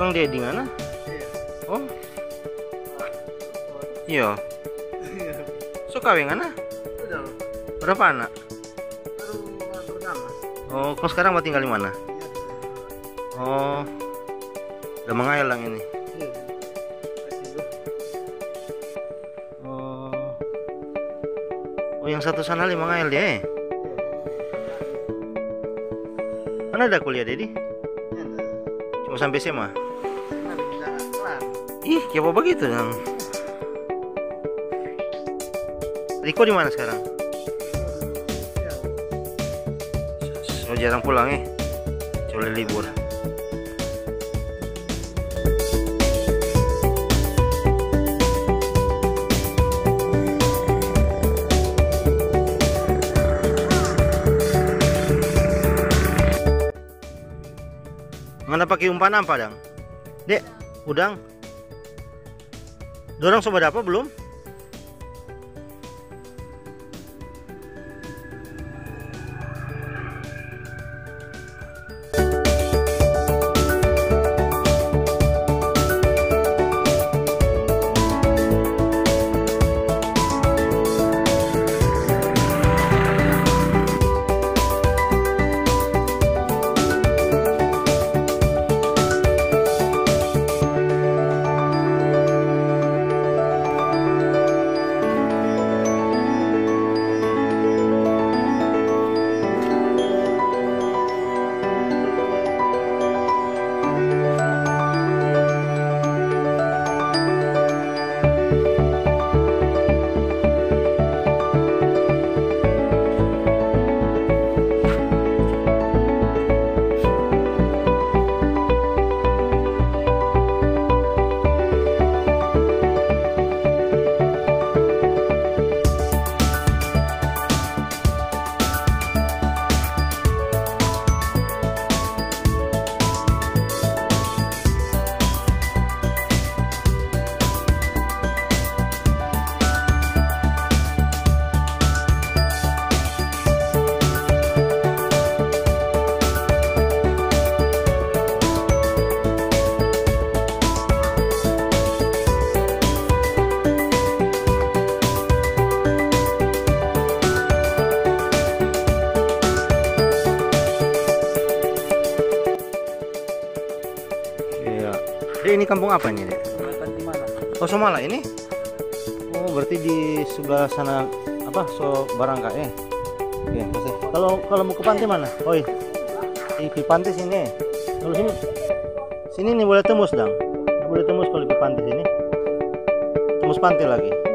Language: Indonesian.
Kang Dedi mana? Oh. Iya. Suka mana? Berapa anak? Oh, kau sekarang mau tinggal di mana? Oh. Udah mengailang ini. Oh. Oh, yang satu sana 5 ngail dia. Mana ada kuliah Dedi? Cuma sampai SMA. Ih, kayak apa begitu yang? Riko di mana sekarang? So jarang pulang Coba libur. Mana pakai umpan apa dang? Dek, udang. Dorang sobat apa belum? Ini kampung apa ini, Dek? Oh, Somala ini? Oh, berarti di sebelah sana apa? So Barangka Oke, masih. Kalau mau ke pantai mana? Oh, di pantai sini. Kalau sini nih boleh tembus, Dang. Nggak boleh tembus kalau di pantai sini. Tembus pantai lagi.